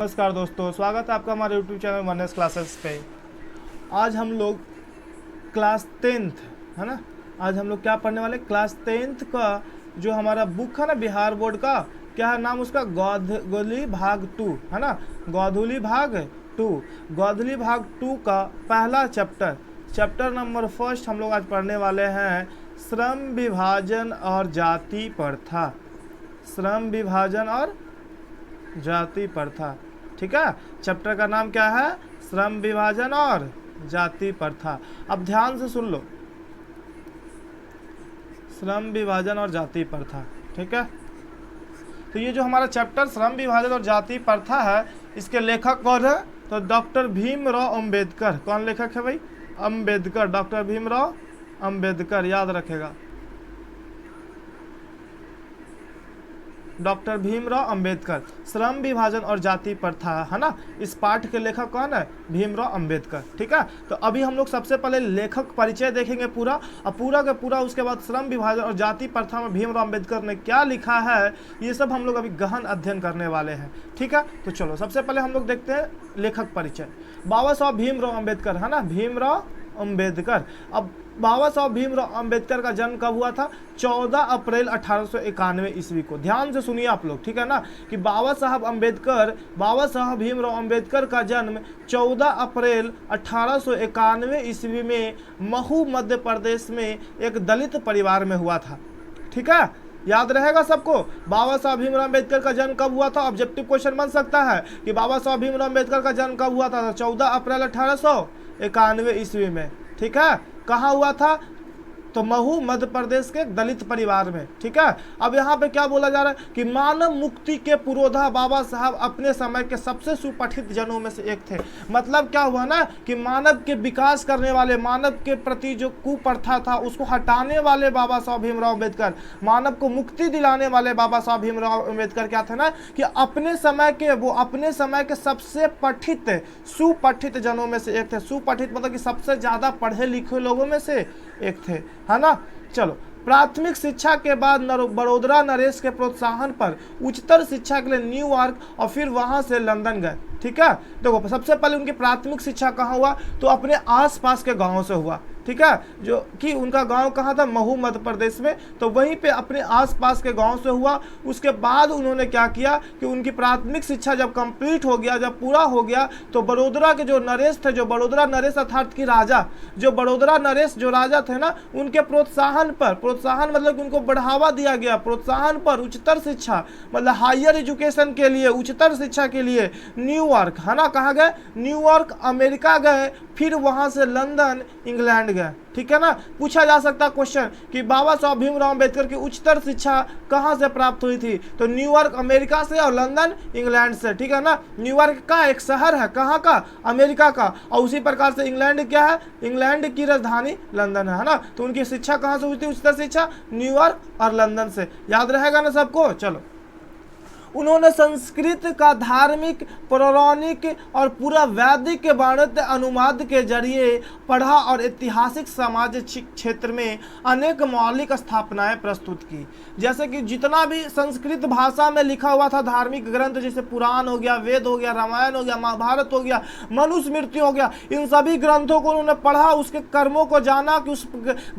नमस्कार दोस्तों, स्वागत है आपका हमारे YouTube चैनल वनएस क्लासेस पे। आज हम लोग क्लास 10th है ना। आज हम लोग क्या पढ़ने वाले, क्लास 10th का जो हमारा बुक है ना बिहार बोर्ड का, क्या है नाम उसका, गोधुली भाग 2 है ना। गोधुली भाग 2, गोधुली भाग 2 का पहला चैप्टर नंबर 1 हम लोग आज पढ़ने वाले हैं, श्रम विभाजन और जाति प्रथा। श्रम विभाजन और जाति प्रथा, ठीक है। चैप्टर का नाम क्या है, श्रम विभाजन और जाति प्रथा। अब ध्यान से सुन लो, श्रम विभाजन और जाति प्रथा, ठीक है। तो ये जो हमारा चैप्टर श्रम विभाजन और जाति प्रथा है, इसके लेखक कौन है, तो डॉक्टर भीमराव अंबेडकर। कौन लेखक है भाई, अंबेडकर, डॉक्टर भीमराव अंबेडकर, याद रखेगा, डॉक्टर भीमराव अंबेडकर। श्रम विभाजन और जाति प्रथा है ना, इस पाठ के लेखक कौन है, भीमराव अंबेडकर, ठीक है। तो अभी हम लोग सबसे पहले लेखक परिचय देखेंगे पूरा, और पूरा का पूरा उसके बाद श्रम विभाजन और जाति प्रथा में भीमराव अंबेडकर ने क्या लिखा है, ये सब हम लोग अभी गहन अध्ययन करने वाले हैं, ठीक है। तो चलो सबसे पहले हम लोग देखते हैं लेखक परिचय। बाबा साहब भीमराव अंबेडकर है ना, भीमराव अंबेडकर। अब बाबा साहब भीमराव अंबेडकर का जन्म कब हुआ था, 14 अप्रैल 1891 ईस्वी को। ध्यान से सुनिए आप लोग, ठीक है ना, कि बाबा साहब भीमराव अंबेडकर का जन्म 14 अप्रैल 1891 ईस्वी में महू मध्य प्रदेश में एक दलित परिवार में हुआ था, ठीक है। याद रहेगा सबको, बाबा साहब भीमराव अंबेडकर का जन्म कब हुआ था। ऑब्जेक्टिव क्वेश्चन बन सकता है कि बाबा साहब भीमराव अंबेडकर का जन्म कब हुआ था, 14 अप्रैल 1891 ईस्वी में, ठीक है। कहाँ हुआ था, तो महू मध्य प्रदेश के दलित परिवार में, ठीक है। अब यहाँ पे क्या बोला जा रहा है कि मानव मुक्ति के पुरोधा बाबा साहब अपने समय के सबसे सुपठित जनों में से एक थे। मतलब क्या हुआ ना कि मानव के विकास करने वाले, मानव के प्रति जो कुप्रथा था उसको हटाने वाले बाबा साहब भीमराव अंबेडकर, मानव को मुक्ति दिलाने वाले बाबा साहब भीमराव अंबेडकर क्या थे ना कि अपने समय के सबसे पठित सुपठित जनों में से एक थे। सुपठित मतलब कि सबसे ज्यादा पढ़े लिखे लोगों में से एक थे, है ना। चलो, प्राथमिक शिक्षा के बाद बड़ोदरा नरेश के प्रोत्साहन पर उच्चतर शिक्षा के लिए न्यूयॉर्क और फिर वहां से लंदन गए, ठीक है। देखो सबसे पहले उनकी प्राथमिक शिक्षा कहाँ हुआ, तो अपने आसपास के गांवों से हुआ, ठीक है। जो कि उनका गांव कहाँ था, महू मध्य प्रदेश में, तो वहीं पे अपने आसपास के गांव से हुआ। उसके बाद उन्होंने क्या किया कि उनकी प्राथमिक शिक्षा जब कंप्लीट हो गया, जब पूरा हो गया, तो बड़ोदरा के जो नरेश थे, जो बड़ोदरा नरेश अर्थात कि राजा, जो बड़ोदरा नरेश जो राजा थे ना, उनके प्रोत्साहन मतलब कि उनको बढ़ावा दिया गया, प्रोत्साहन पर उच्चतर शिक्षा मतलब हायर एजुकेशन के लिए, उच्चतर शिक्षा के लिए न्यूयॉर्क, है ना, कहाँ गए, न्यूयॉर्क अमेरिका गए, फिर वहां से लंदन इंग्लैंड गए, ठीक है ना। पूछा जा सकता क्वेश्चन कि बाबा साहब भीमराव अंबेडकर की उच्चतर शिक्षा कहाँ से प्राप्त हुई थी, तो न्यूयॉर्क अमेरिका से और लंदन इंग्लैंड से, ठीक है ना। न्यूयॉर्क का एक शहर है, कहाँ का, अमेरिका का, और उसी प्रकार से इंग्लैंड क्या है, इंग्लैंड की राजधानी लंदन है ना। तो उनकी शिक्षा कहाँ से हुई थी, उच्चतर शिक्षा न्यूयॉर्क और लंदन से, याद रहेगा ना सबको। चलो, उन्होंने संस्कृत का धार्मिक, पौराणिक और पूरा वैदिक वाणिज्य अनुवाद के जरिए पढ़ा और ऐतिहासिक सामाजिक क्षेत्र में अनेक मौलिक स्थापनाएं प्रस्तुत की। जैसे कि जितना भी संस्कृत भाषा में लिखा हुआ था धार्मिक ग्रंथ, जैसे पुराण हो गया, वेद हो गया, रामायण हो गया, महाभारत हो गया, मनुस्मृति हो गया, इन सभी ग्रंथों को उन्होंने पढ़ा, उसके कर्मों को जाना कि उस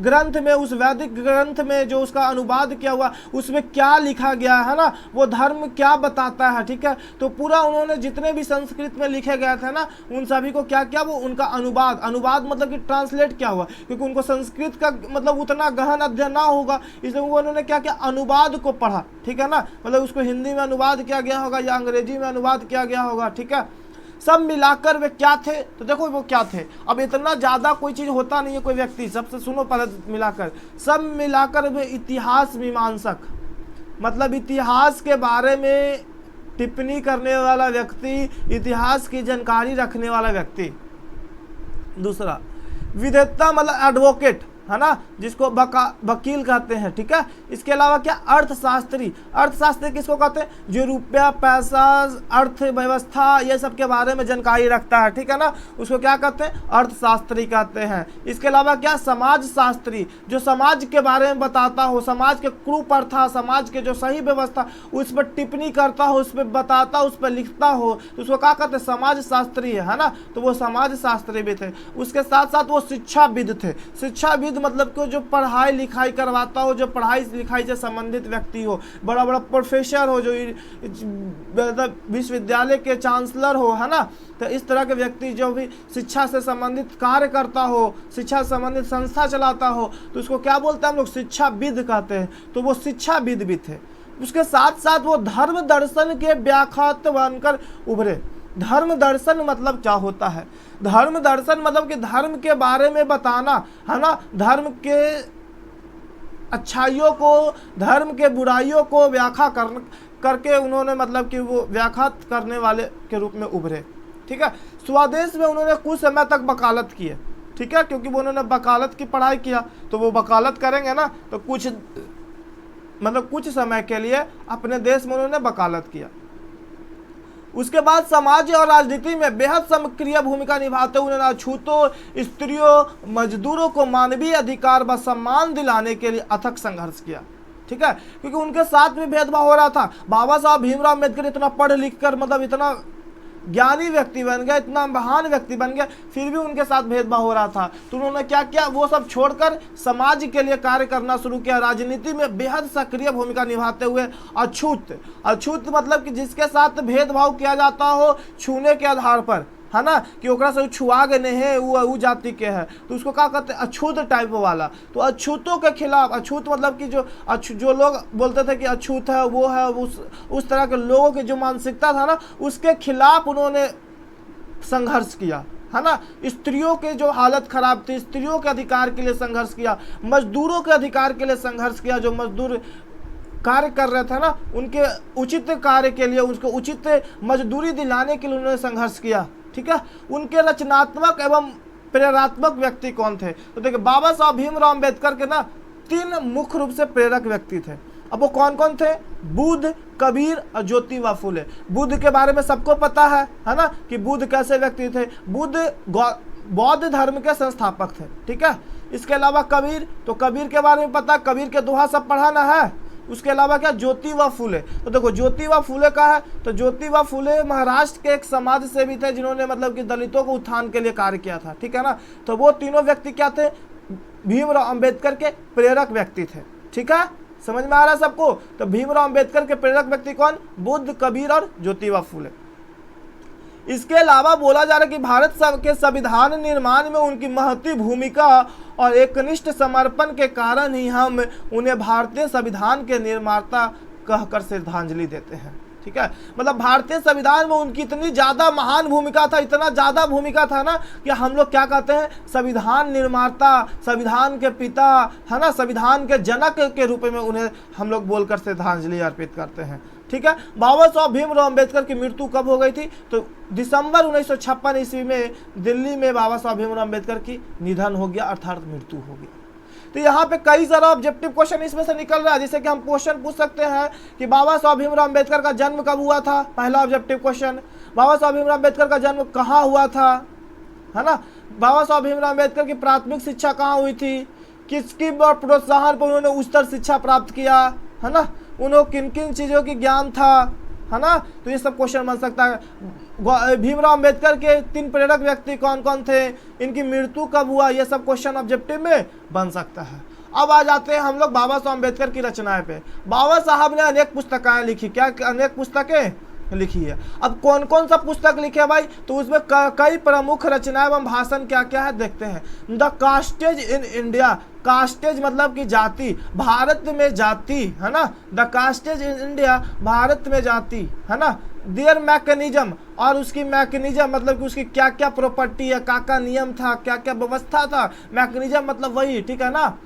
ग्रंथ में, उस वैदिक ग्रंथ में जो उसका अनुवाद किया हुआ उसमें क्या लिखा गया है ना, वो धर्म क्या बताता है, ठीक है। तो पूरा उन्होंने जितने भी संस्कृत में लिखे गए थे ना, उन सभी को क्या किया, वो उनका अनुवाद मतलब कि ट्रांसलेट क्या हुआ, क्योंकि उनको संस्कृत का मतलब उतना गहन अध्ययन ना होगा, इसलिए वो उन्होंने क्या किया, अनुवाद को पढ़ा, ठीक है ना। मतलब उसको हिंदी में अनुवाद किया गया होगा या अंग्रेजी में अनुवाद किया गया होगा, ठीक है। सब मिलाकर वे क्या थे, तो देखो वो क्या थे। अब इतना ज्यादा कोई चीज होता नहीं है, कोई व्यक्ति, सबसे सुनो पहले मिलाकर, सब मिलाकर वे इतिहास मीमांसक, मतलब इतिहास के बारे में टिप्पणी करने वाला व्यक्ति, इतिहास की जानकारी रखने वाला व्यक्ति। दूसरा, विधेयता मतलब एडवोकेट, है ना, जिसको वकील कहते हैं, ठीक है। इसके अलावा क्या, अर्थशास्त्री। अर्थशास्त्री किसको कहते हैं, जो रुपया पैसा अर्थव्यवस्था ये सब के बारे में जानकारी रखता है, ठीक है ना, उसको क्या कहते हैं, अर्थशास्त्री कहते हैं। इसके अलावा क्या, समाज शास्त्री, जो समाज के बारे में बताता हो, समाज के कुप्रथा, समाज के जो सही व्यवस्था उस पर टिप्पणी करता हो, उस पर बताता, उस पर लिखता हो, तो उसको क्या कहते हैं, समाज शास्त्री है ना। तो वो समाज शास्त्री भी थे। उसके साथ साथ वो शिक्षाविद थे। शिक्षाविद मतलब कि जो पढ़ाई लिखाई करवाता हो, जो पढ़ाई लिखाई से संबंधित व्यक्ति हो, बड़ा बड़ा प्रोफेसर हो, जो विश्वविद्यालय के चांसलर हो, है ना। तो इस तरह के व्यक्ति जो भी शिक्षा से संबंधित कार्य करता हो, शिक्षा से संबंधित संस्था चलाता हो, तो उसको क्या बोलते हैं हम लोग, शिक्षाविद कहते हैं। तो वो शिक्षाविद भी थे। उसके साथ साथ वो धर्म दर्शन के व्याख्यात बनकर उभरे। धर्म दर्शन मतलब क्या होता है, धर्म दर्शन मतलब कि धर्म के बारे में बताना, है ना, धर्म के अच्छाइयों को, धर्म के बुराइयों को व्याख्या करके उन्होंने मतलब कि वो व्याख्यात करने वाले के रूप में उभरे, ठीक है। स्वदेश में उन्होंने कुछ समय तक वकालत की है, ठीक है, क्योंकि वो उन्होंने वकालत की पढ़ाई किया, तो वो वकालत करेंगे ना, तो कुछ समय के लिए अपने देश में उन्होंने वकालत किया। उसके बाद समाज और राजनीति में बेहद सक्रिय भूमिका निभाते हुए उन्होंने अछूतों, स्त्रियों, मजदूरों को मानवीय अधिकार व सम्मान दिलाने के लिए अथक संघर्ष किया, ठीक है, क्योंकि उनके साथ में भेदभाव हो रहा था। बाबा साहब भीमराव अम्बेडकर इतना पढ़ लिख कर मतलब इतना ज्ञानी व्यक्ति बन गए, इतना महान व्यक्ति बन गए, फिर भी उनके साथ भेदभाव हो रहा था। तो उन्होंने क्या किया, वो सब छोड़कर समाज के लिए कार्य करना शुरू किया। राजनीति में बेहद सक्रिय भूमिका निभाते हुए अछूत, अछूत मतलब कि जिसके साथ भेदभाव किया जाता हो छूने के आधार पर, है ना, कि ओकरा से छुआ गए नहीं है, वो जाति के है, तो उसको क्या कहते हैं, अछूत टाइप वाला। तो अछूतों के खिलाफ, अछूत मतलब कि जो लोग बोलते थे कि अछूत है, वो है, उस तरह के लोगों की जो मानसिकता था ना, उसके खिलाफ उन्होंने संघर्ष किया, है ना। स्त्रियों के जो हालत खराब थी, स्त्रियों के अधिकार के लिए संघर्ष किया, मजदूरों के अधिकार के लिए संघर्ष किया। जो मजदूर कार्य कर रहे थे ना, उनके उचित कार्य के लिए, उनको उचित मजदूरी दिलाने के लिए उन्होंने संघर्ष किया, ठीक है। उनके रचनात्मक एवं प्रेरणात्मक व्यक्ति कौन थे, तो देखिए बाबा साहब भीमराव अम्बेडकर के ना 3 मुख्य रूप से प्रेरक व्यक्ति थे। अब वो कौन कौन थे, बुद्ध, कबीर और ज्योतिबा फुले। बुद्ध के बारे में सबको पता है ना, कि बुद्ध कैसे व्यक्ति थे। बुद्ध बौद्ध धर्म के संस्थापक थे, ठीक है। इसके अलावा कबीर, तो कबीर के बारे में पता, कबीर के दोहा सब पढ़ा ना है। उसके अलावा क्या, ज्योतिबा फुले। तो देखो ज्योतिबा फुले का है, तो ज्योतिबा फुले महाराष्ट्र के एक समाज सेवी थे, जिन्होंने मतलब कि दलितों को उत्थान के लिए कार्य किया था, ठीक है ना। तो वो तीनों व्यक्ति क्या थे, भीमराव अम्बेडकर के प्रेरक व्यक्ति थे, ठीक है। समझ में आ रहा है सबको। तो भीमराव अम्बेडकर के प्रेरक व्यक्ति कौन, बुद्ध, कबीर और ज्योतिबा फुले। इसके अलावा बोला जा रहा है कि भारत के संविधान निर्माण में उनकी महती भूमिका और एकनिष्ठ समर्पण के कारण ही हम उन्हें भारतीय संविधान के निर्माता कहकर श्रद्धांजलि देते हैं, ठीक है। मतलब भारतीय संविधान में उनकी इतनी ज़्यादा महान भूमिका था, इतना ज़्यादा भूमिका था ना, कि हम लोग क्या कहते हैं, संविधान निर्माता, संविधान के पिता, है ना, संविधान के जनक के रूप में उन्हें हम लोग बोलकर श्रद्धांजलि अर्पित करते हैं, ठीक है। बाबा साहब भीमराव अम्बेडकर की मृत्यु कब हो गई थी, तो दिसंबर 1956 ईस्वी में दिल्ली में बाबा साहब भीमराव अम्बेडकर की निधन हो गया, अर्थात मृत्यु हो गया। तो यहाँ पे कई सारा ऑब्जेक्टिव क्वेश्चन इसमें से निकल रहा है, जैसे कि हम क्वेश्चन पूछ सकते हैं कि बाबा साहब भीमराव अम्बेडकर का जन्म कब हुआ था, पहला ऑब्जेक्टिव क्वेश्चन। बाबा साहब भीमराव अम्बेडकर का जन्म कहाँ हुआ था, है ना। बाबा साहब भीमराव अम्बेडकर की प्राथमिक शिक्षा कहाँ हुई थी, किसकी प्रोत्साहन पर उन्होंने उच्चतर शिक्षा प्राप्त किया, है ना, उन्हें किन किन चीज़ों की ज्ञान था, है ना। तो ये सब क्वेश्चन बन सकता है। भीमराव अम्बेडकर के 3 प्रेरक व्यक्ति कौन कौन थे, इनकी मृत्यु कब हुआ, ये सब क्वेश्चन ऑब्जेक्टिव में बन सकता है। अब आ जाते हैं हम लोग बाबा साहब अम्बेडकर की रचनाएं पे। बाबा साहब ने अनेक पुस्तकें लिखी, क्या अनेक पुस्तकें लिखी है। अब कौन कौन सा पुस्तक लिखे भाई, तो उसमें कई प्रमुख रचनाएं एवं भाषण क्या क्या है देखते हैं। द कास्टेज इन इंडिया, कास्टेज मतलब कि जाति, भारत में जाति, है ना। द कास्टेज इन इंडिया, भारत में जाति, है ना। देयर मैकेनिज्म, और उसकी मैकेनिज्म मतलब कि उसकी क्या क्या प्रॉपर्टी है, क्या क्या नियम था, क्या क्या व्यवस्था था। मैकेनिज्म मतलब वही, ठीक है ना।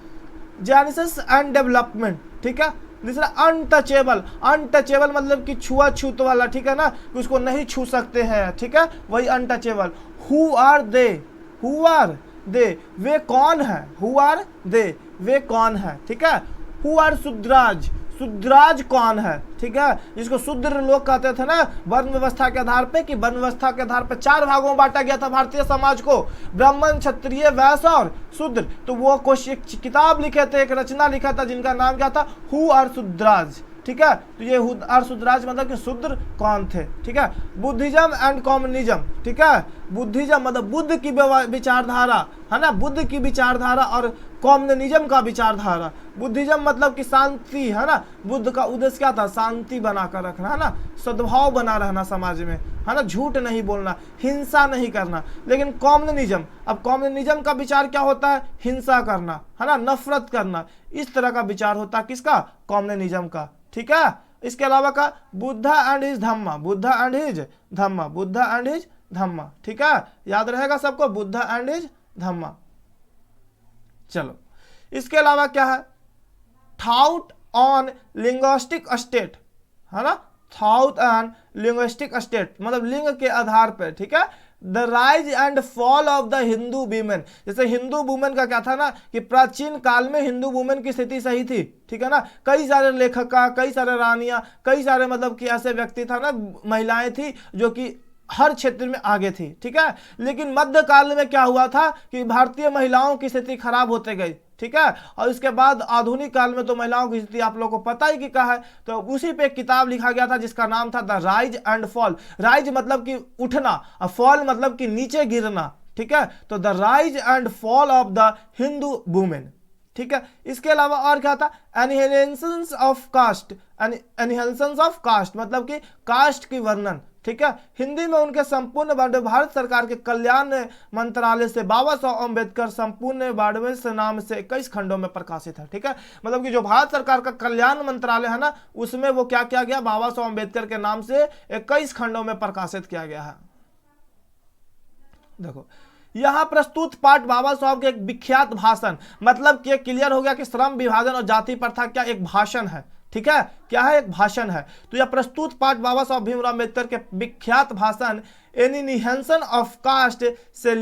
जेनेसिस एंड डेवलपमेंट, ठीक है। दूसरा अनटचेबल, अनटचेबल मतलब कि छुआछूत वाला, ठीक है ना, कि उसको नहीं छू सकते हैं, ठीक है, वही untouchable. Who are they, who are they, वे कौन है, हु आर दे, वे कौन है, ठीक है। हु आर शूद्राज, शूद्राज कौन है, ठीक है, जिसको शूद्र लोग कहते थे ना वर्ण व्यवस्था के आधार पे, कि वर्ण व्यवस्था के आधार पे 4 भागों में बांटा गया था भारतीय समाज को, ब्राह्मण, क्षत्रिय, वैश्य और शूद्र। तो वो कुछ एक किताब लिखे थे, एक रचना लिखा था जिनका नाम क्या था, हु आर शूद्राज, ठीक है। तो ये हु आर शूद्राज मतलब कि शूद्र कौन थे, ठीक है। बुद्धिज्म एंड कम्युनिज्म, ठीक है, बुद्धिज्म मतलब बुद्ध की विचारधारा है ना, बुद्ध की विचारधारा, और कम्युनिज्म का विचारधारा। बुद्धिज्म मतलब कि शांति है ना, बुद्ध का उद्देश्य क्या था, शांति बनाकर रखना है ना, सद्भाव बना रहना समाज में है ना, झूठ नहीं बोलना, हिंसा नहीं करना। लेकिन कम्युनिज्म, अब कम्युनिज्म का विचार क्या होता है, हिंसा करना है ना, नफरत करना, इस तरह का विचार होता है किसका, कम्युनिज्म का, ठीक है। इसके अलावा का Buddha and his Dhamma, Buddha and his Dhamma, Buddha and his Dhamma, ठीक है, याद रहेगा सबको, बुद्धा एंड हिज धम्मा। चलो इसके अलावा क्या है, थॉट ऑन लिंग्विस्टिक स्टेट है ना, थॉट ऑन लिंग्विस्टिक स्टेट मतलब लिंग के आधार पर, ठीक है। The rise and fall of the Hindu women, जैसे हिंदू वुमेन का क्या था ना, कि प्राचीन काल में हिंदू वुमेन की स्थिति सही थी, ठीक है ना, कई सारे लेखका, कई सारे रानियां, कई सारे मतलब कि ऐसे व्यक्ति था ना, महिलाएं थी जो कि हर क्षेत्र में आगे थी, ठीक है। लेकिन मध्यकाल में क्या हुआ था कि भारतीय महिलाओं की स्थिति खराब होते गई, ठीक है। और इसके बाद आधुनिक काल में तो महिलाओं की स्थिति आप लोगों को पता ही कि क्या है, तो उसी पे एक किताब लिखा गया था जिसका नाम था the rise and fall. Rise मतलब कि उठना और फॉल मतलब कि नीचे गिरना, ठीक है। तो the rise and fall of the Hindu women, ठीक है। इसके अलावा और क्या था, एनहेंसेंस ऑफ कास्ट, एनहेंसेंस ऑफ कास्ट मतलब कि कास्ट की वर्णन, ठीक है। हिंदी में उनके संपूर्ण भारत सरकार के कल्याण मंत्रालय से बाबा साहब अम्बेडकर संपूर्ण बाड़मेर नाम से 21 खंडों में प्रकाशित है, ठीक है। मतलब कि जो भारत सरकार का कल्याण मंत्रालय है ना, उसमें वो क्या किया गया, बाबा साहब अम्बेडकर के नाम से 21 खंडों में प्रकाशित किया गया है। देखो यहां प्रस्तुत पाठ बाबा साहब के एक विख्यात भाषण, मतलब कि क्लियर हो गया कि श्रम विभाजन और जाति प्रथा क्या एक भाषण है, ठीक है, क्या है, एक भाषण है। तो यह प्रस्तुत पाठ बाबा साहब भीमराव अम्बेडकर के विख्यात भाषण एनिहिलेशन ऑफ कास्ट से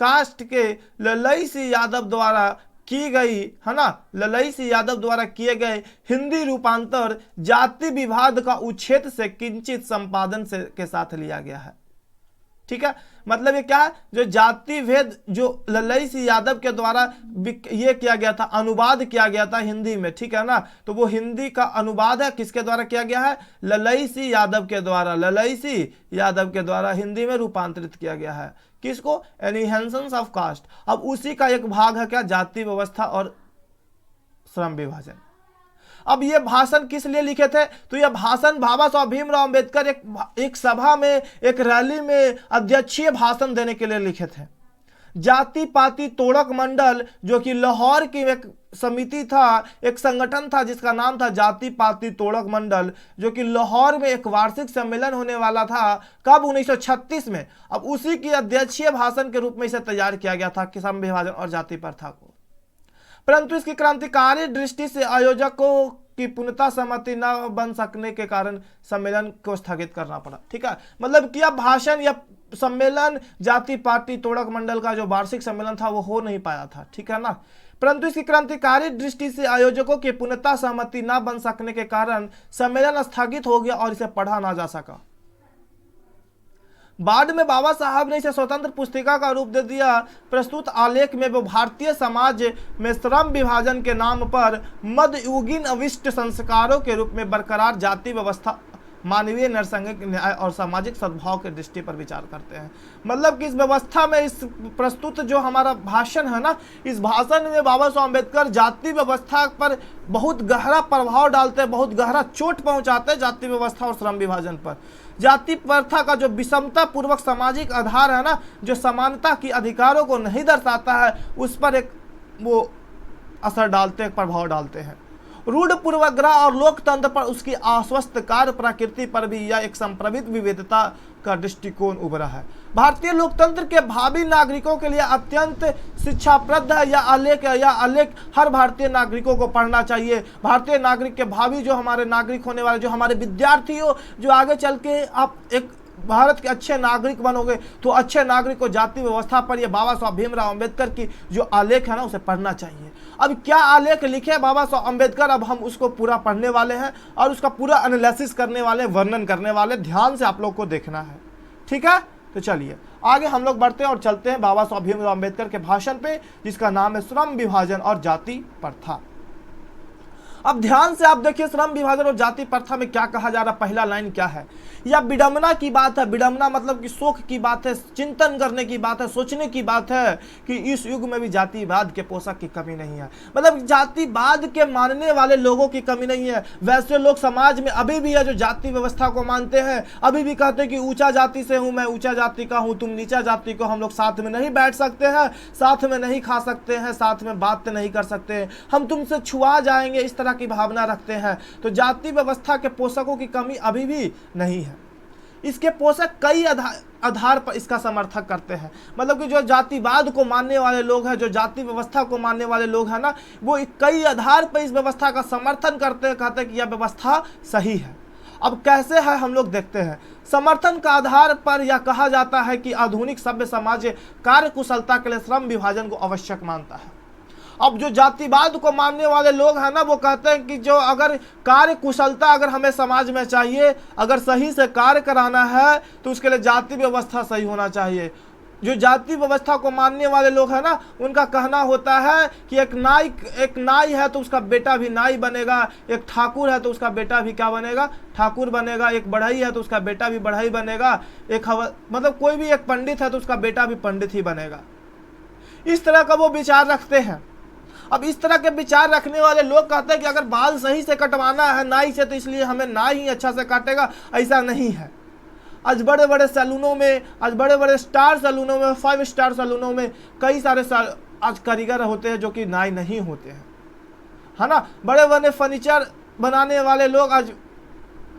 कास्ट के ललई सिंह यादव द्वारा की गई है ना, ललई सिंह यादव द्वारा किए गए हिंदी रूपांतर जाति विवाद का उच्छेद से किंचित संपादन से के साथ लिया गया है, ठीक है। मतलब ये क्या है, जो जाति भेद जो ललई सिंह यादव के द्वारा ये किया गया था, अनुवाद किया गया था हिंदी में, ठीक है ना। तो वो हिंदी का अनुवाद है, किसके द्वारा किया गया है, ललई सिंह यादव के द्वारा, ललई सिंह यादव के द्वारा हिंदी में रूपांतरित किया गया है। किसको, एनहेंसेंस ऑफ कास्ट। अब उसी का एक भाग है क्या, जाति व्यवस्था और श्रम विभाजन। अब ये भाषण किस लिए लिखे थे, तो यह भाषण बाबा साहब भीमराव अम्बेडकर एक सभा में, एक रैली में अध्यक्षीय भाषण देने के लिए लिखे थे। जाति पाति तोड़क मंडल जो कि लाहौर की एक समिति था, एक संगठन था जिसका नाम था जाति पाति तोड़क मंडल, जो कि लाहौर में एक वार्षिक सम्मेलन होने वाला था, कब, 1936 में। अब उसी की अध्यक्षीय भाषण के रूप में इसे तैयार किया गया था, श्रम विभाजन और जाति प्रथा को। परंतु इसकी क्रांतिकारी दृष्टि से आयोजकों की पूर्णता सहमति न बन सकने के कारण सम्मेलन को स्थगित करना पड़ा, ठीक है। मतलब कि अब भाषण या सम्मेलन जाति पार्टी तोड़क मंडल का जो वार्षिक सम्मेलन था वो हो नहीं पाया था, ठीक है ना। परंतु इसकी क्रांतिकारी दृष्टि से आयोजकों की पूर्णता सहमति न बन सकने के कारण सम्मेलन स्थगित हो गया और इसे पढ़ा ना जा सका। बाद में बाबा साहब ने इसे स्वतंत्र पुस्तिका का रूप दे दिया। प्रस्तुत आलेख में वो भारतीय समाज में श्रम विभाजन के नाम पर मध्ययुगीन अविष्ट संस्कारों के रूप में बरकरार जाति व्यवस्था, मानवीय नरसंगिक न्याय और सामाजिक सद्भाव के दृष्टि पर विचार करते हैं। मतलब कि इस व्यवस्था में, इस प्रस्तुत जो हमारा भाषण है ना, इस भाषण में बाबा साहब अम्बेडकर जाति व्यवस्था पर बहुत गहरा प्रभाव डालते हैं, बहुत गहरा चोट पहुंचाते हैं जाति व्यवस्था और श्रम विभाजन पर। जाति प्रथा का जो विषमता पूर्वक सामाजिक आधार है ना, जो समानता की अधिकारों को नहीं दर्शाता है, उस पर एक वो असर डालते हैं, प्रभाव डालते हैं। रूढ़ पूर्वाग्रह और लोकतंत्र पर उसकी अस्वस्थ कार्य प्रकृति पर भी यह एक संप्रवित विविधता का दृष्टिकोण उभरा है। भारतीय लोकतंत्र के भावी नागरिकों के लिए अत्यंत शिक्षाप्रद है। यह आलेख हर भारतीय नागरिकों को पढ़ना चाहिए। भारतीय नागरिक के भावी जो हमारे नागरिक होने वाले, जो हमारे विद्यार्थी हो, जो आगे चल के आप एक भारत के अच्छे नागरिक बनोगे तो अच्छे नागरिक को जाति व्यवस्था पर ये बाबा साहब भीमराव अंबेडकर की जो आलेख है ना उसे पढ़ना चाहिए। अब क्या आलेख लिखे बाबा साहब अंबेडकर, अब हम उसको पूरा पढ़ने वाले हैं और उसका पूरा एनालिसिस करने वाले, वर्णन करने वाले, ध्यान से आप लोग को देखना है, ठीक है। तो चलिए आगे हम लोग बढ़ते हैं और चलते हैं बाबा साहब भीमराव अंबेडकर के भाषण पे, जिसका नाम है श्रम विभाजन और जाति प्रथा। अब ध्यान से आप देखिए श्रम विभाजन और जाति प्रथा में क्या कहा जा रहा है। पहला लाइन क्या है, यह विडंबना की बात है। विडंबना मतलब कि शोक की बात है, चिंतन करने की बात है, सोचने की बात है कि इस युग में भी जातिवाद के पोषक की कमी नहीं है। मतलब जातिवाद के मानने वाले लोगों की कमी नहीं है। वैसे लोग समाज में अभी भी है जो जाति व्यवस्था को मानते हैं, अभी भी कहते हैं कि ऊंचा जाति से हूं मैं, ऊंचा जाति का हूं, तुम नीचा जाति को, हम लोग साथ में नहीं बैठ सकते हैं, साथ में नहीं खा सकते हैं, साथ में बात नहीं कर सकते हैं, हम तुमसे छुआ जाएंगे, इस तरह की भावना रखते हैं। तो जाति व्यवस्था के पोषकों की कमी अभी भी नहीं है। इसके पोषक कई आधार पर इसका समर्थन करते हैं। मतलब कि जो जातिवाद को मानने वाले लोग हैं, जो जाति व्यवस्था को मानने वाले लोग हैं ना, वो कई आधार पर इस व्यवस्था का समर्थन करते हैं, कहते हैं कि यह व्यवस्था सही है। अब कैसे है हम लोग देखते हैं। समर्थन का आधार पर यह कहा जाता है कि आधुनिक सभ्य समाज कार्य कुशलता के लिए श्रम विभाजन को आवश्यक मानता है। अब जो जातिवाद को मानने वाले लोग हैं ना, वो कहते हैं कि जो अगर कार्य कुशलता अगर हमें समाज में चाहिए, अगर सही से कार्य कराना है तो उसके लिए जाति व्यवस्था सही होना चाहिए। जो जाति व्यवस्था को मानने वाले लोग हैं ना, उनका कहना होता है कि एक नाई है तो उसका बेटा भी नाई बनेगा, एक ठाकुर है तो उसका बेटा भी क्या बनेगा, ठाकुर बनेगा, एक बढ़ई है तो उसका बेटा भी बढ़ई बनेगा, मतलब कोई भी एक पंडित है तो उसका बेटा भी पंडित ही बनेगा। इस तरह का वो विचार रखते हैं। अब इस तरह के विचार रखने वाले लोग कहते हैं कि अगर बाल सही से कटवाना है नाई से तो इसलिए हमें नाई ही अच्छा से काटेगा। ऐसा नहीं है। आज बड़े बड़े सैलूनों में, आज बड़े बड़े स्टार सैलूनों में, 5 स्टार सैलूनों में कई सारे आज कारीगर होते हैं जो कि नाई नहीं होते हैं, है ना। बड़े बड़े फर्नीचर बनाने वाले लोग आज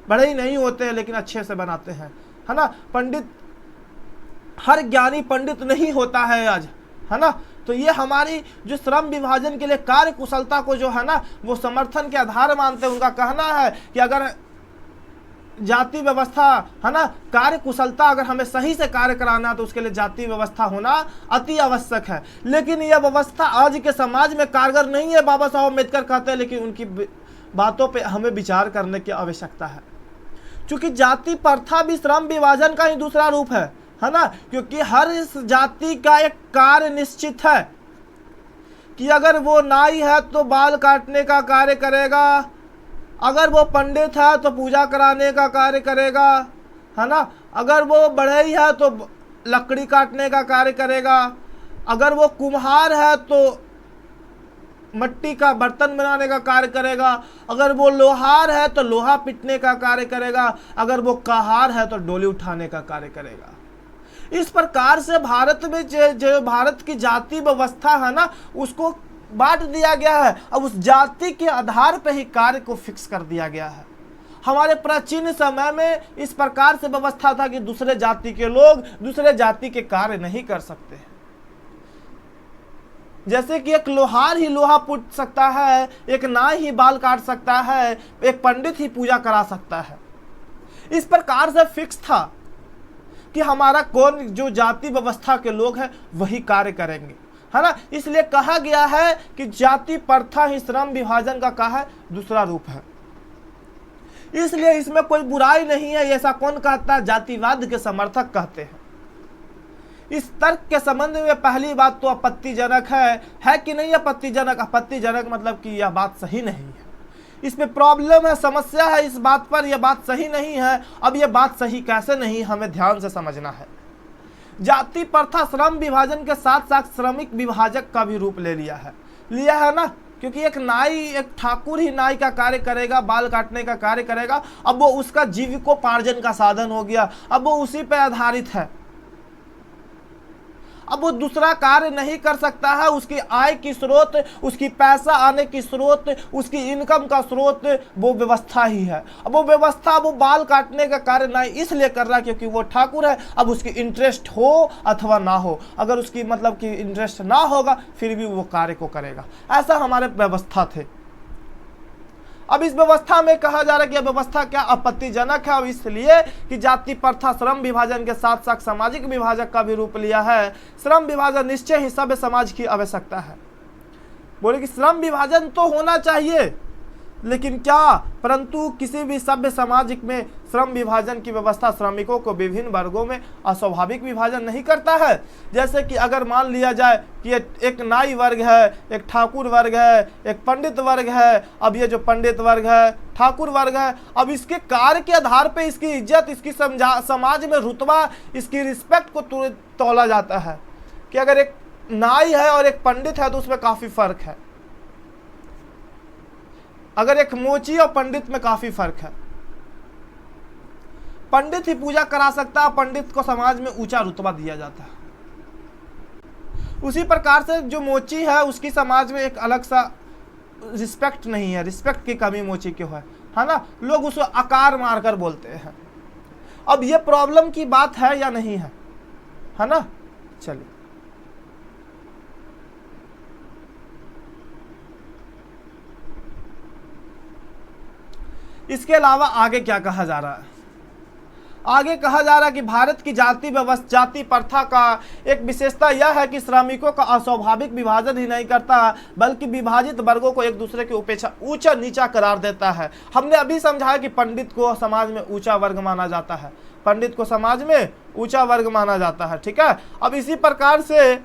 बड़े ही नहीं होते हैं लेकिन अच्छे से बनाते हैं, है ना। पंडित, हर ज्ञानी पंडित नहीं होता है आज, है ना। तो ये हमारी जो श्रम विभाजन के लिए कार्य कुशलता को जो है ना वो समर्थन के आधार मानते हैं। उनका कहना है कि अगर जाति व्यवस्था, है ना, कार्य कुशलता अगर हमें सही से कार्य कराना है तो उसके लिए जाति व्यवस्था होना अति आवश्यक है। लेकिन यह व्यवस्था आज के समाज में कारगर नहीं है, बाबा साहब अम्बेडकर कहते हैं, लेकिन उनकी बातों पे हमें विचार करने की आवश्यकता है। क्योंकि जाति प्रथा भी श्रम विभाजन का ही दूसरा रूप है ना। क्योंकि हर इस जाति का एक कार्य निश्चित है कि अगर वो नाई है तो बाल काटने का कार्य करेगा, अगर वो पंडित है तो पूजा कराने का कार्य करेगा, है ना। अगर वो बढ़ई है तो लकड़ी काटने का कार्य करेगा, अगर वो कुम्हार है तो मट्टी का बर्तन बनाने का कार्य करेगा, अगर वो लोहार है तो लोहा पीटने का कार्य करेगा, अगर वो कहार है तो डोली उठाने का कार्य करेगा। इस प्रकार से भारत में जो भारत की जाति व्यवस्था है ना उसको बांट दिया गया है। अब उस जाति के आधार पर ही कार्य को फिक्स कर दिया गया है। हमारे प्राचीन समय में इस प्रकार से व्यवस्था था कि दूसरे जाति के लोग दूसरे जाति के कार्य नहीं कर सकते। जैसे कि एक लोहार ही लोहा पुट सकता है, एक नाई ही बाल काट सकता है, एक पंडित ही पूजा करा सकता है। इस प्रकार से फिक्स था कि हमारा कौन जो जाति व्यवस्था के लोग हैं वही कार्य करेंगे, है ना। इसलिए कहा गया है कि जाति प्रथा ही श्रम विभाजन का कहा है दूसरा रूप है। इसलिए इसमें कोई बुराई नहीं है। ऐसा कौन कहता है? जातिवाद के समर्थक कहते हैं। इस तर्क के संबंध में पहली बात तो आपत्तिजनक है कि नहीं आपत्तिजनक? आपत्तिजनक मतलब कि यह बात सही नहीं है, इसमें प्रॉब्लम है, समस्या है इस बात पर, यह बात सही नहीं है। अब यह बात सही कैसे नहीं, हमें ध्यान से समझना है। जाति प्रथा श्रम विभाजन के साथ साथ श्रमिक विभाजक का भी रूप ले लिया है ना। क्योंकि एक नाई, एक ठाकुर ही नाई का कार्य करेगा, बाल काटने का कार्य करेगा। अब वो उसका जीविकोपार्जन का साधन हो गया, अब वो उसी पे आधारित है। अब वो दूसरा कार्य नहीं कर सकता है। उसकी आय की स्रोत, उसकी पैसा आने की स्रोत, उसकी इनकम का स्रोत वो व्यवस्था ही है। अब वो व्यवस्था वो बाल काटने का कार्य नहीं इसलिए कर रहा है क्योंकि वो ठाकुर है। अब उसकी इंटरेस्ट हो अथवा ना हो, अगर उसकी मतलब कि इंटरेस्ट ना होगा फिर भी वो कार्य को करेगा। ऐसा हमारे व्यवस्था थे। अब इस व्यवस्था में कहा जा रहा है कि यह व्यवस्था क्या आपत्तिजनक है, और इसलिए कि जाति प्रथा श्रम विभाजन के साथ साथ सामाजिक विभाजक का भी रूप लिया है। श्रम विभाजन निश्चय ही सभ्य समाज की आवश्यकता है। बोले कि श्रम विभाजन तो होना चाहिए, लेकिन क्या, परंतु किसी भी सभ्य समाज में श्रम विभाजन की व्यवस्था श्रमिकों को विभिन्न वर्गों में अस्वाभाविक विभाजन नहीं करता है। जैसे कि अगर मान लिया जाए कि एक नाई वर्ग है, एक ठाकुर वर्ग है, एक पंडित वर्ग है। अब ये जो पंडित वर्ग है, ठाकुर वर्ग है, अब इसके कार्य के आधार पे इसकी इज्जत, इसकी समाज में रुतबा, इसकी रिस्पेक्ट को तोला जाता है कि अगर एक नाई है और एक पंडित है तो उसमें काफी फर्क है। अगर एक मोची और पंडित में काफी फर्क है। पंडित ही पूजा करा सकता है, पंडित को समाज में ऊंचा रुतबा दिया जाता है। उसी प्रकार से जो मोची है उसकी समाज में एक अलग सा रिस्पेक्ट नहीं है, रिस्पेक्ट की कमी मोची क्यों है ना, लोग उसको आकार मारकर बोलते हैं। अब ये प्रॉब्लम की बात है या नहीं है ना। चलिए इसके अलावा आगे क्या कहा जा रहा है, आगे कहा जा रहा है कि भारत की जाति प्रथा का एक विशेषता यह है कि श्रमिकों का अस्वाभाविक विभाजन ही नहीं करता, बल्कि विभाजित वर्गों को एक दूसरे की अपेक्षा ऊंचा नीचा करार देता है। हमने अभी समझाया कि पंडित को समाज में ऊंचा वर्ग माना जाता है, पंडित को समाज में ऊंचा वर्ग माना जाता है, ठीक है। अब इसी प्रकार से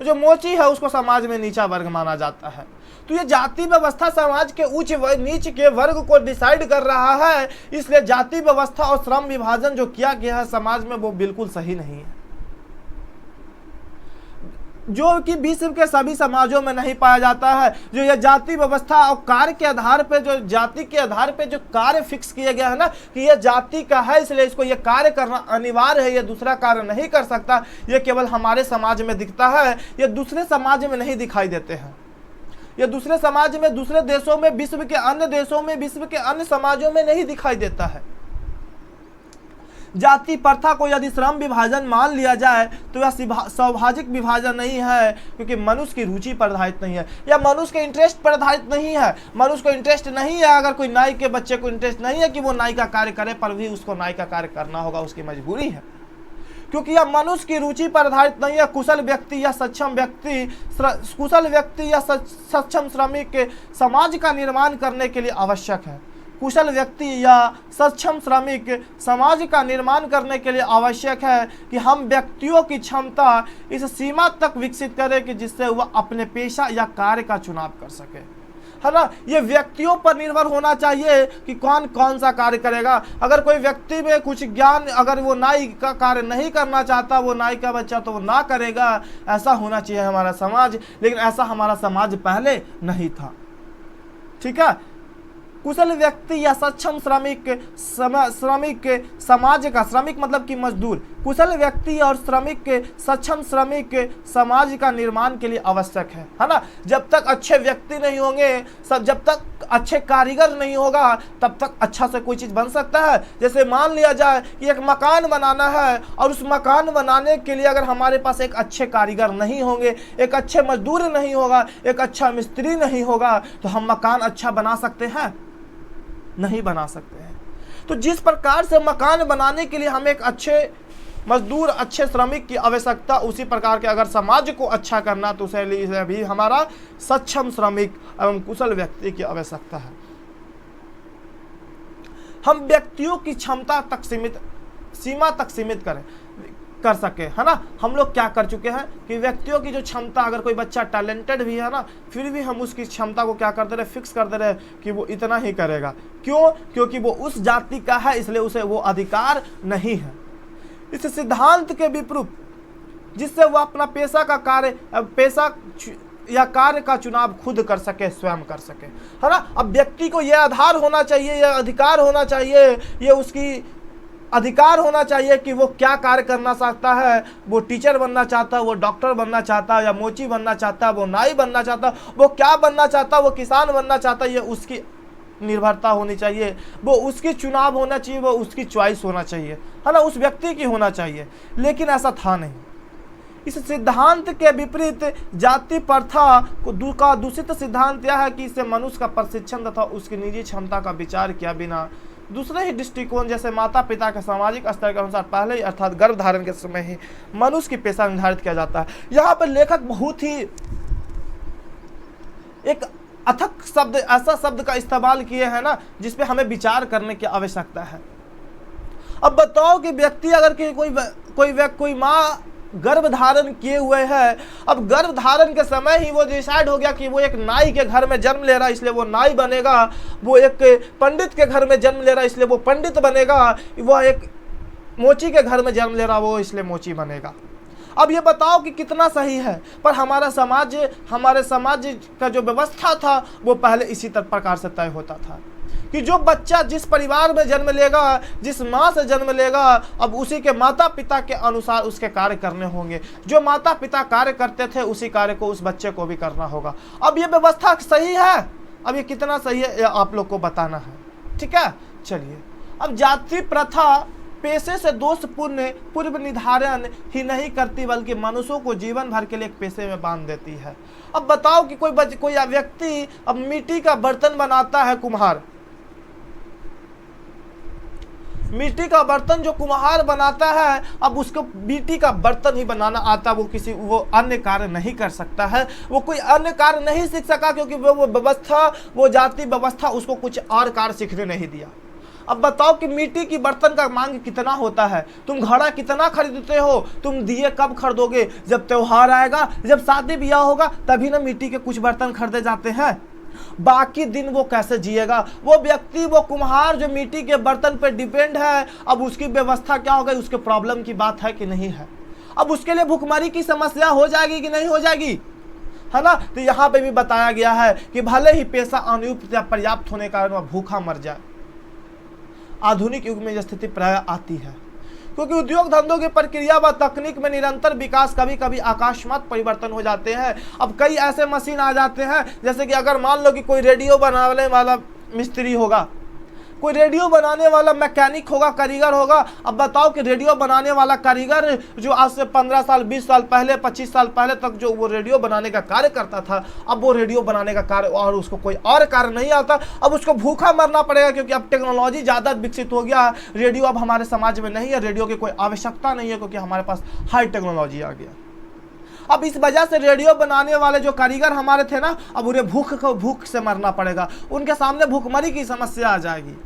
जो मोची है उसको समाज में नीचा वर्ग माना जाता है। तो ये जाति व्यवस्था समाज के उच्च व नीच के वर्ग को डिसाइड कर रहा है, इसलिए जाति व्यवस्था और श्रम विभाजन जो किया गया है समाज में वो बिल्कुल सही नहीं है, जो कि विश्व के सभी समाजों में नहीं पाया जाता है। जो ये जाति व्यवस्था और कार्य के आधार पे, जो जाति के आधार पे जो कार्य फिक्स किया गया है ना कि ये जाति का है इसलिए इसको ये कार्य करना अनिवार्य है, ये दूसरा कार्य नहीं कर सकता, ये केवल हमारे समाज में दिखता है, ये दूसरे समाज में नहीं दिखाई देते हैं। ये दूसरे समाज में, दूसरे देशों में, विश्व के अन्य देशों में, विश्व के अन्य समाजों में नहीं दिखाई देता है। जाति प्रथा को यदि श्रम विभाजन मान लिया जाए तो यह सामाजिक विभाजन नहीं है, क्योंकि मनुष्य की रुचि पर आधारित नहीं है या मनुष्य के इंटरेस्ट पर आधारित नहीं है। मनुष्य को इंटरेस्ट नहीं है, अगर कोई नाई के बच्चे को इंटरेस्ट नहीं है कि वो नाई का कार्य करे, पर भी उसको नाई का कार्य करना होगा, उसकी मजबूरी है, क्योंकि यह मनुष्य की रुचि पर आधारित नहीं है। कुशल व्यक्ति या सक्षम श्रमिक के समाज का निर्माण करने के लिए आवश्यक है। कुशल व्यक्ति या सक्षम श्रमिक समाज का निर्माण करने के लिए आवश्यक है कि हम व्यक्तियों की क्षमता इस सीमा तक विकसित करें कि जिससे वह अपने पेशा या कार्य का चुनाव कर सके, है ना। ये व्यक्तियों पर निर्भर होना चाहिए कि कौन कौन सा कार्य करेगा। अगर कोई व्यक्ति में कुछ ज्ञान, अगर वो नाई का कार्य नहीं करना चाहता, वो नाई का बच्चा, तो वो ना करेगा। ऐसा होना चाहिए हमारा समाज, लेकिन ऐसा हमारा समाज पहले नहीं था, ठीक है। कुशल व्यक्ति या सक्षम श्रमिक समाज का, श्रमिक मतलब कि मजदूर, कुशल व्यक्ति और श्रमिक के सक्षम श्रमिक समाज का निर्माण के लिए आवश्यक है ना। जब तक अच्छे व्यक्ति नहीं होंगे, जब तक अच्छे कारीगर नहीं होगा, तब तक अच्छा से कोई चीज़ बन सकता है। जैसे मान लिया जाए कि एक मकान बनाना है, और उस मकान बनाने के लिए अगर हमारे पास एक अच्छे कारीगर नहीं होंगे, एक अच्छे मजदूर नहीं होगा, एक अच्छा मिस्त्री नहीं होगा, तो हम मकान अच्छा बना सकते हैं? नहीं बना सकते हैं। तो जिस प्रकार से मकान बनाने के लिए हमें एक अच्छे मजदूर, अच्छे श्रमिक की आवश्यकता, उसी प्रकार के अगर समाज को अच्छा करना तो उसे लिए भी हमारा सक्षम श्रमिक एवं कुशल व्यक्ति की आवश्यकता है। हम व्यक्तियों की क्षमता तक सीमा तक सीमित कर सके, है ना। हम लोग क्या कर चुके हैं कि व्यक्तियों की जो क्षमता, अगर कोई बच्चा टैलेंटेड भी है ना, फिर भी हम उसकी क्षमता को क्या कर दे रहे, फिक्स कर दे रहे कि वो इतना ही करेगा। क्यों? क्योंकि वो उस जाति का है, इसलिए उसे वो अधिकार नहीं है। इस सिद्धांत के विपरीत, जिससे वो अपना पेशा या कार्य का चुनाव खुद कर सके, स्वयं कर सके, है ना। अब व्यक्ति को यह आधार होना चाहिए, यह अधिकार होना चाहिए, ये उसकी अधिकार होना चाहिए कि वो क्या कार्य करना चाहता है। वो टीचर बनना चाहता है, वो डॉक्टर बनना चाहता है, या मोची बनना चाहता है, वो नाई बनना चाहता है, वो क्या बनना चाहता है, वो किसान बनना चाहता है, ये उसकी निर्भरता होनी चाहिए, वो उसकी चुनाव होना चाहिए, वो उसकी चॉइस होना चाहिए, है ना, उस व्यक्ति की होना चाहिए। लेकिन ऐसा था नहीं। इस सिद्धांत के विपरीत जाति प्रथा का दूषित सिद्धांत यह है कि इससे मनुष्य का प्रशिक्षण तथा उसकी निजी क्षमता का विचार किया बिना दूसरे ही दृष्टिकोण जैसे माता पिता के सामाजिक स्तर के अनुसार पहले ही अर्थात गर्भ धारण के समय ही मनुष्य की पेशा निर्धारित किया जाता है। यहाँ पर लेखक बहुत ही एक अथक शब्द, ऐसा शब्द का इस्तेमाल किए हैं ना जिसपे हमें विचार करने की आवश्यकता है। अब बताओ कि व्यक्ति अगर कि कोई माँ गर्भ धारण किए हुए है, अब गर्भ धारण के समय ही वो डिसाइड हो गया कि वो एक नाई के घर में जन्म ले रहा है इसलिए वो नाई बनेगा, वो एक पंडित के घर में जन्म ले रहा है इसलिए वो पंडित बनेगा, वो एक मोची के घर में जन्म ले रहा वो इसलिए मोची बनेगा। अब ये बताओ कि कितना सही है। पर हमारे समाज का जो व्यवस्था था वो पहले इसी प्रकार से तय होता था कि जो बच्चा जिस परिवार में जन्म लेगा, जिस माँ से जन्म लेगा, अब उसी के माता पिता के अनुसार उसके कार्य करने होंगे। जो माता पिता कार्य करते थे उसी कार्य को उस बच्चे को भी करना होगा। अब ये व्यवस्था सही है? अब ये कितना सही है आप लोग को बताना है, ठीक है। चलिए, अब जाति प्रथा पेशे से दोषपूर्ण पूर्व निर्धारण ही नहीं करती बल्कि मनुष्यों को जीवन भर के लिए एक पेशे में बांध देती है। अब बताओ कि कोई व्यक्ति अब मिट्टी का बर्तन बनाता है, कुम्हार, मिट्टी का बर्तन जो कुम्हार बनाता है, अब उसको मिट्टी का बर्तन ही बनाना आता, वो अन्य कार्य नहीं कर सकता है, वो कोई अन्य कार्य नहीं सीख सका क्योंकि वो जाति व्यवस्था उसको कुछ और कार्य सीखने नहीं दिया। अब बताओ कि मिट्टी की बर्तन का मांग कितना होता है, तुम घड़ा कितना खरीदते हो, तुम दिए कब खरीदोगे? जब त्योहार आएगा, जब शादी ब्याह होगा तभी ना मिट्टी के कुछ बर्तन खरीदे जाते हैं। बाकी दिन वो कैसे जिएगा? वो व्यक्ति, वो कुम्हार जो मिट्टी के बर्तन पर डिपेंड है, अब उसकी व्यवस्था क्या हो गई? उसके प्रॉब्लम की बात है कि नहीं है? अब उसके लिए भुखमरी की समस्या हो जाएगी कि नहीं हो जाएगी, है ना। तो यहाँ पे भी बताया गया है कि भले ही पैसा अनुपयुक्त या पर्याप्त होने के कारण वह भूखा मर जाए। आधुनिक युग में यह स्थिति प्राय आती है क्योंकि उद्योग धंधों की प्रक्रिया व तकनीक में निरंतर विकास, कभी कभी अकस्मात परिवर्तन हो जाते हैं। अब कई ऐसे मशीन आ जाते हैं, जैसे कि अगर मान लो कि कोई रेडियो बनाने वाला मिस्त्री होगा, कोई रेडियो बनाने वाला मैकेनिक होगा, कारीगर होगा। अब बताओ कि रेडियो बनाने वाला कारीगर जो आज से 15 साल 20 साल पहले 25 साल पहले तक जो वो रेडियो बनाने का कार्य करता था, अब वो रेडियो बनाने का कार्य और उसको कोई और कार्य नहीं आता, अब उसको भूखा मरना पड़ेगा क्योंकि अब टेक्नोलॉजी ज़्यादा विकसित हो गया। रेडियो अब हमारे समाज में नहीं है, रेडियो की कोई आवश्यकता नहीं है क्योंकि हमारे पास हाई टेक्नोलॉजी आ गया। अब इस वजह से रेडियो बनाने वाले जो कारीगर हमारे थे ना, अब उन्हें भूख से मरना पड़ेगा, उनके सामने भूखमरी की समस्या आ जाएगी,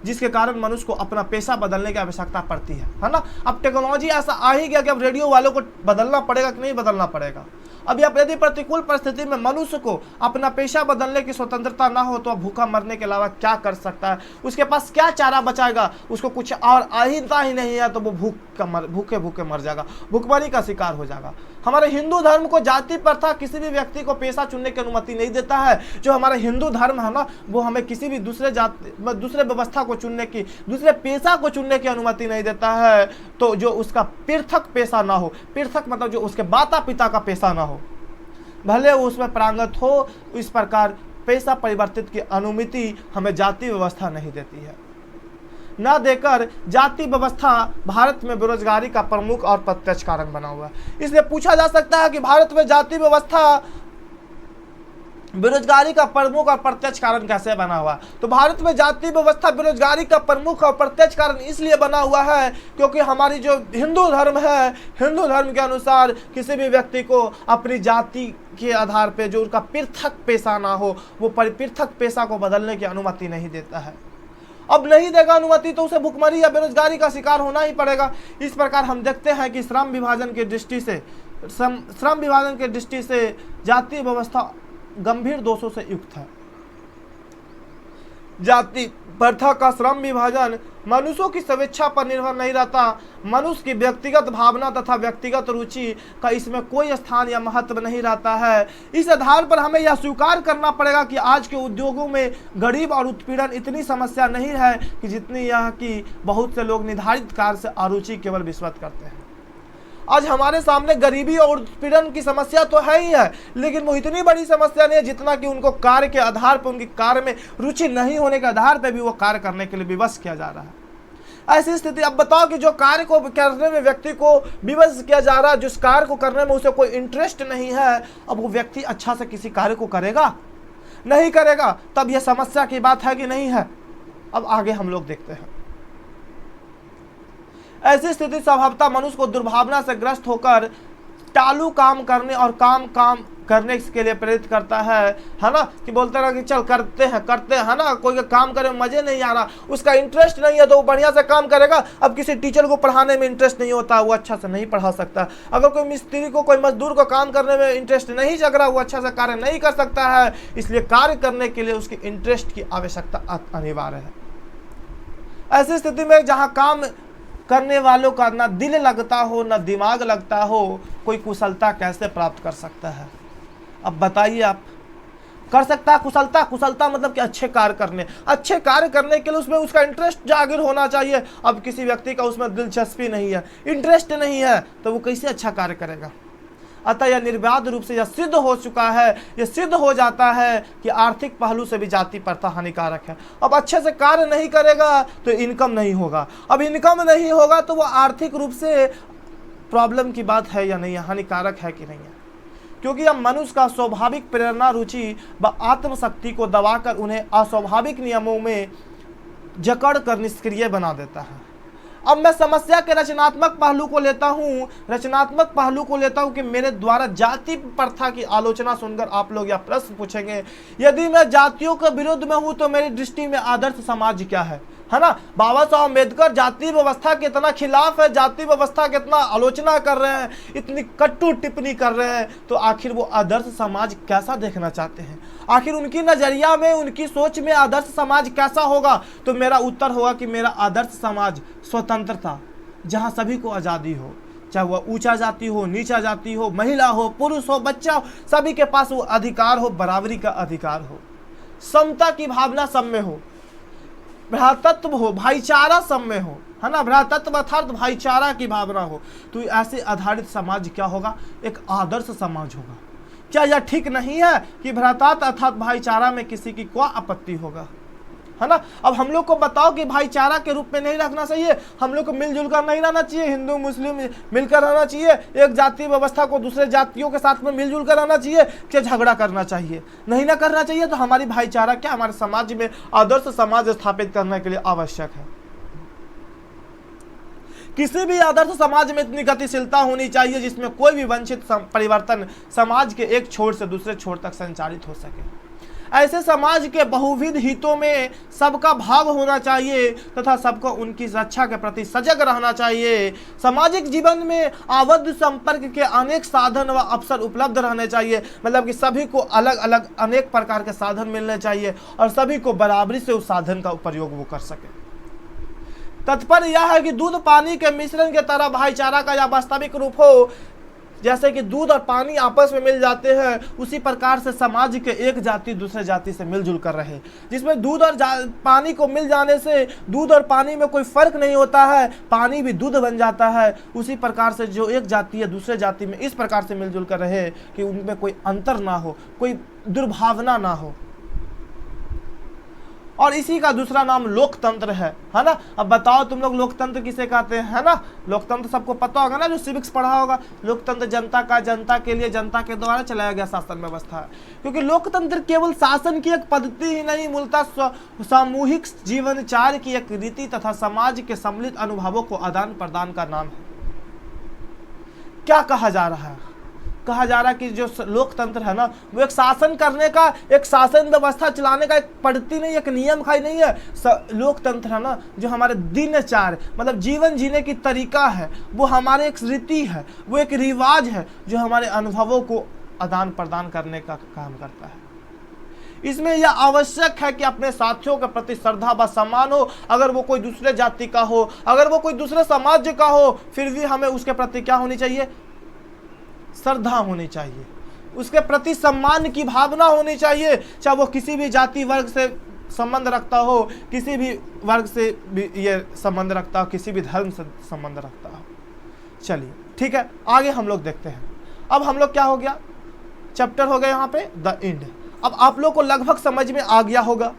जिसके कारण मनुष्य को अपना पेशा बदलने की आवश्यकता पड़ती है ना। अब टेक्नोलॉजी ऐसा आ ही गया कि अब रेडियो वालों को बदलना पड़ेगा कि नहीं बदलना पड़ेगा। अब यदि प्रतिकूल परिस्थिति में मनुष्य को अपना पेशा बदलने की स्वतंत्रता ना हो तो वह भूखा मरने के अलावा क्या कर सकता है? उसके पास क्या चारा बचाएगा? उसको कुछ और आता ही नहीं है तो वो भूखे भूखे मर जाएगा, भूखमरी का शिकार हो जाएगा। हमारे हिंदू धर्म को जाति प्रथा किसी भी व्यक्ति को पेशा चुनने की अनुमति नहीं देता है। जो हमारा हिंदू धर्म है ना, वो हमें किसी भी दूसरे व्यवस्था को चुनने की, दूसरे पेशा को चुनने की अनुमति नहीं देता है। तो जो उसका पृथक पेशा ना हो, पृथक मतलब जो उसके माता पिता का पेशा ना हो, भले उसमें प्रांगत हो, इस प्रकार पेशा परिवर्तित की अनुमति हमें जाति व्यवस्था नहीं देती है। न देकर जाति व्यवस्था भारत में बेरोजगारी का प्रमुख और प्रत्यक्ष कारण बना हुआ है। इसलिए पूछा जा सकता है कि भारत में जाति व्यवस्था बेरोजगारी का प्रमुख और प्रत्यक्ष कारण कैसे बना हुआ? तो भारत में जाति व्यवस्था बेरोजगारी का प्रमुख और प्रत्यक्ष कारण इसलिए बना हुआ है क्योंकि हमारी जो हिंदू धर्म है, हिंदू धर्म के अनुसार किसी भी व्यक्ति को अपनी जाति के आधार पे जो उनका पृथक पेशा ना हो, वो पृथक पेशा को बदलने की अनुमति नहीं देता है। अब नहीं देगा अनुमति तो उसे भुखमरी या बेरोजगारी का शिकार होना ही पड़ेगा। इस प्रकार हम देखते हैं कि श्रम विभाजन की दृष्टि से जाति व्यवस्था गंभीर दोषों से युक्त है। जाति प्रथा का श्रम विभाजन मनुष्यों की स्वेच्छा पर निर्भर नहीं रहता। मनुष्य की व्यक्तिगत भावना तथा व्यक्तिगत रुचि का इसमें कोई स्थान या महत्व नहीं रहता है। इस आधार पर हमें यह स्वीकार करना पड़ेगा कि आज के उद्योगों में गरीब और उत्पीड़न इतनी समस्या नहीं है कि जितनी यह कि बहुत से लोग निर्धारित कार्य से अरुचि केवल विस्मृत करते हैं। आज हमारे सामने गरीबी और उत्पीड़न की समस्या तो है ही है, लेकिन वो इतनी बड़ी समस्या नहीं है जितना कि उनको कार्य के आधार पर, उनकी कार्य में रुचि नहीं होने के आधार पर भी वो कार्य करने के लिए विवश किया जा रहा है। ऐसी स्थिति, अब बताओ कि जो कार्य को करने में व्यक्ति को विवश किया जा रहा है, जिस कार्य को करने में उसे कोई इंटरेस्ट नहीं है, अब वो व्यक्ति अच्छा से किसी कार्य को करेगा? नहीं करेगा। तब यह समस्या की बात है कि नहीं है? अब आगे हम लोग देखते हैं। ऐसी स्थिति स्वभावतः मनुष्य को दुर्भावना से ग्रस्त होकर टालू काम करने और काम करने के लिए प्रेरित करता है ना, कि बोलते ना कि चल करते हैं है ना, कोई काम करे मजे नहीं आ रहा, उसका इंटरेस्ट नहीं है तो वो बढ़िया से काम करेगा। अब किसी टीचर को पढ़ाने में इंटरेस्ट नहीं होता, वो अच्छा से नहीं पढ़ा सकता। अगर कोई मिस्त्री को, कोई मजदूर को काम करने में इंटरेस्ट नहीं जग रहा, वो अच्छा से कार्य नहीं कर सकता है। इसलिए कार्य करने के लिए उसकी इंटरेस्ट की आवश्यकता अनिवार्य है। ऐसी स्थिति में जहाँ काम करने वालों का ना दिल लगता हो ना दिमाग लगता हो, कोई कुशलता कैसे प्राप्त कर सकता है? अब बताइए, आप कर सकता है कुशलता? कुशलता मतलब कि अच्छे कार्य करने के लिए उसमें उसका इंटरेस्ट जागृत होना चाहिए। अब किसी व्यक्ति का उसमें दिलचस्पी नहीं है, इंटरेस्ट नहीं है, तो वो कैसे अच्छा कार्य करेगा? अतः यह निर्बाध रूप से यह सिद्ध हो चुका है, यह सिद्ध हो जाता है कि आर्थिक पहलू से भी जाति प्रथा हानिकारक है। अब अच्छे से कार्य नहीं करेगा तो इनकम नहीं होगा, अब इनकम नहीं होगा तो वो आर्थिक रूप से प्रॉब्लम की बात है या नहीं है, हानिकारक है कि नहीं है? क्योंकि यह मनुष्य का स्वाभाविक प्रेरणा, रुचि व आत्मशक्ति को दबाकर उन्हें अस्वाभाविक नियमों में जकड़ कर निष्क्रिय बना देता है। अब मैं समस्या के रचनात्मक पहलू को लेता हूं कि मेरे द्वारा जाति प्रथा की आलोचना सुनकर आप लोग यह प्रश्न पूछेंगे, यदि मैं जातियों के विरुद्ध में हूं तो मेरी दृष्टि में आदर्श समाज क्या है ना? बाबा साहब अम्बेडकर जाति व्यवस्था के इतना खिलाफ है, जाति व्यवस्था के इतना आलोचना कर रहे हैं, इतनी कटु टिप्पणी कर रहे हैं, तो आखिर वो आदर्श समाज कैसा देखना चाहते हैं? आखिर उनकी नजरिया में, उनकी सोच में आदर्श समाज कैसा होगा? तो मेरा उत्तर होगा कि मेरा आदर्श समाज स्वतंत्रता, जहां सभी को आज़ादी हो, चाहे वह ऊंचा जाति हो, नीचा जाति हो, महिला हो, पुरुष हो, बच्चा हो, सभी के पास वो अधिकार हो, बराबरी का अधिकार हो, समता की भावना सब में हो, भ्रातृत्व हो, भाईचारा सब में हो, है ना? भ्रातृत्व अर्थात भाईचारा की भावना हो, तो ऐसे आधारित समाज क्या होगा? एक आदर्श समाज होगा। क्या यह ठीक नहीं है कि भ्रातृत्व अर्थात भाईचारा में किसी की क्या आपत्ति होगा, है ना? अब हम लोग को बताओ कि भाईचारा के रूप में नहीं रखना चाहिए, हम लोग को मिलजुल कर नहीं रहना चाहिए, हिंदू मुस्लिम मिलकर रहना चाहिए, एक जाति व्यवस्था को दूसरे जातियों के साथ में मिलजुल कर रहना चाहिए, क्या झगड़ा करना चाहिए? नहीं ना करना चाहिए। तो हमारी भाईचारा क्या हमारे समाज में आदर्श समाज स्थापित करने के लिए आवश्यक है। किसी भी आदर्श समाज में इतनी गतिशीलता होनी चाहिए जिसमें कोई भी वंचित परिवर्तन समाज के एक छोर से दूसरे छोर तक संचालित हो सके। ऐसे समाज के बहुविध हितों में सबका भाग होना चाहिए तथा सबको उनकी रक्षा के प्रति सजग रहना चाहिए। सामाजिक जीवन में आबद्ध संपर्क के अनेक साधन व अवसर उपलब्ध रहने चाहिए, मतलब कि सभी को अलग अलग अनेक प्रकार के साधन मिलने चाहिए और सभी को बराबरी से उस साधन का उपयोग वो कर सके। तात्पर्य यह है कि दूध पानी के मिश्रण के तरह भाईचारा का यह वास्तविक रूप हो। जैसे कि दूध और पानी आपस में मिल जाते हैं, उसी प्रकार से समाज के एक जाति दूसरे जाति से मिलजुल कर रहे, जिसमें दूध और पानी को मिल जाने से दूध और पानी में कोई फर्क नहीं होता है, पानी भी दूध बन जाता है। उसी प्रकार से जो एक जाति है दूसरे जाति में इस प्रकार से मिलजुल कर रहे कि उनमें कोई अंतर ना हो, कोई दुर्भावना ना हो। और इसी का दूसरा नाम लोकतंत्र है ना? अब बताओ तुम लोग लोकतंत्र किसे कहते हैं, है ना? लोकतंत्र सबको पता होगा ना, जो सिविक्स पढ़ा होगा। लोकतंत्र जनता का, जनता के लिए, जनता के द्वारा चलाया गया शासन व्यवस्था है। क्योंकि लोकतंत्र केवल शासन की एक पद्धति ही नहीं, मूलतः सामूहिक जीवनचार्य की एक रीति तथा समाज के सम्मिलित अनुभवों को आदान प्रदान का नाम है। क्या कहा जा रहा है? कहा जा रहा है कि जो लोकतंत्र है ना, वो एक शासन करने का, एक शासन व्यवस्था चलाने का एक पद्धति नहीं, एक नियम खाई नहीं है। लोकतंत्र है ना, जो हमारे दिनचर्या मतलब जीवन जीने की तरीका है, वो हमारे एक रीति है, वो एक रिवाज है जो हमारे अनुभवों को आदान प्रदान करने का काम करता है। इसमें यह आवश्यक है कि अपने साथियों के प्रति श्रद्धा व सम्मान हो। अगर वो कोई दूसरे जाति का हो, अगर वो कोई दूसरे समाज का हो, फिर भी हमें उसके प्रति क्या होनी चाहिए? श्रद्धा होनी चाहिए, उसके प्रति सम्मान की भावना होनी चाहिए, चाहे वो किसी भी जाति वर्ग से संबंध रखता हो, किसी भी वर्ग से भी ये संबंध रखता हो, किसी भी धर्म से संबंध रखता हो। चलिए ठीक है, आगे हम लोग देखते हैं। अब हम लोग क्या हो गया, चैप्टर हो गया यहाँ पे द एंड। अब आप लोग को लगभग समझ में आ गया होगा,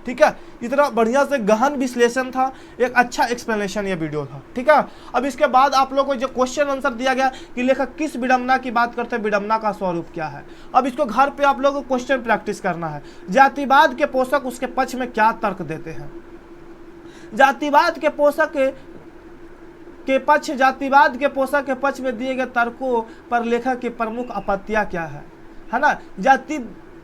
ठीक है, इतना बढ़िया से गहन विश्लेषण था, एक अच्छा एक्सप्लेनेशन ये वीडियो था, ठीक है। अब इसके बाद आप लोगों को जो क्वेश्चन आंसर दिया गया कि लेखक किस विडंबना की बात करते हैं, विडंबना का स्वरूप क्या है। अब इसको घर पे आप लोगों को क्वेश्चन प्रैक्टिस करना है। जातिवाद के पोषक उसके पक्ष में क्या तर्क देते हैं। जातिवाद के पोषक जातिवाद के पोषक के पक्ष में दिए गए तर्कों पर लेखक की प्रमुख आपत्तियां क्या है ना।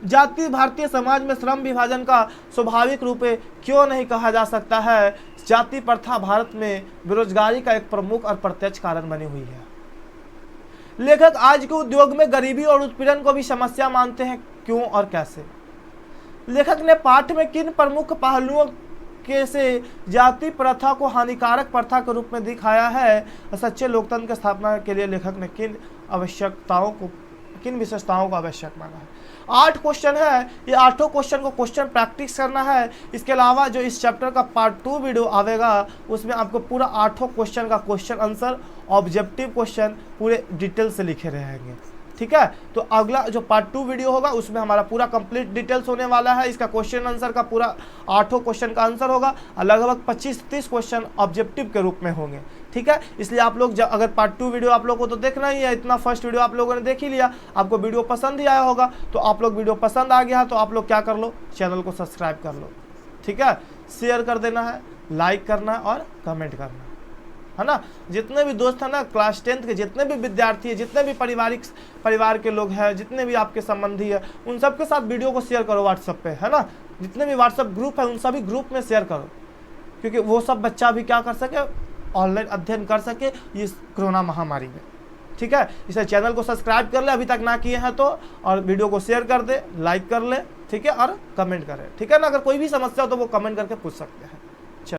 जाति भारतीय समाज में श्रम विभाजन का स्वाभाविक रूप से क्यों नहीं कहा जा सकता है। जाति प्रथा भारत में बेरोजगारी का एक प्रमुख और प्रत्यक्ष कारण बनी हुई है। लेखक आज के उद्योग में गरीबी और उत्पीड़न को भी समस्या मानते हैं, क्यों और कैसे। लेखक ने पाठ में किन प्रमुख पहलुओं के से जाति प्रथा को हानिकारक प्रथा के रूप में दिखाया है। सच्चे लोकतंत्र की स्थापना के लिए लेखक ने किन विशेषताओं को आवश्यक माना है। 8 क्वेश्चन है, ये 8 क्वेश्चन को क्वेश्चन प्रैक्टिस करना है। इसके अलावा जो इस चैप्टर का पार्ट 2 वीडियो आवेगा उसमें आपको पूरा 8 क्वेश्चन का क्वेश्चन आंसर ऑब्जेक्टिव क्वेश्चन पूरे डिटेल से लिखे रहेंगे, ठीक है। तो अगला जो पार्ट 2 वीडियो होगा उसमें हमारा पूरा कंप्लीट डिटेल्स होने वाला है। इसका क्वेश्चन आंसर का पूरा 8 क्वेश्चन का आंसर होगा और लगभग 25-30 क्वेश्चन ऑब्जेक्टिव के रूप में होंगे, ठीक है। इसलिए आप लोग अगर पार्ट 2 वीडियो आप लोगों को तो देखना ही है, इतना फर्स्ट वीडियो आप लोगों ने देख ही लिया, आपको वीडियो पसंद ही आया होगा। तो आप लोग वीडियो पसंद आ गया तो आप लोग क्या कर लो, चैनल को सब्सक्राइब कर लो, ठीक है। शेयर कर देना है, लाइक करना है और कमेंट करना है ना। जितने भी दोस्त हैं ना, क्लास 10th के जितने भी विद्यार्थी हैं, जितने भी परिवार के लोग हैं, जितने भी आपके संबंधी है, उन सबके साथ वीडियो को शेयर करो व्हाट्सएप पे, है ना। जितने भी व्हाट्सएप ग्रुप है उन सभी ग्रुप में शेयर करो, क्योंकि वो सब बच्चा भी क्या कर सके, ऑनलाइन अध्ययन कर सके इस कोरोना महामारी में, ठीक है। इसे चैनल को सब्सक्राइब कर ले अभी तक ना किए हैं तो, और वीडियो को शेयर कर दे, लाइक कर ले, ठीक है, और कमेंट करें, ठीक है ना। अगर कोई भी समस्या हो तो वो कमेंट करके पूछ सकते हैं।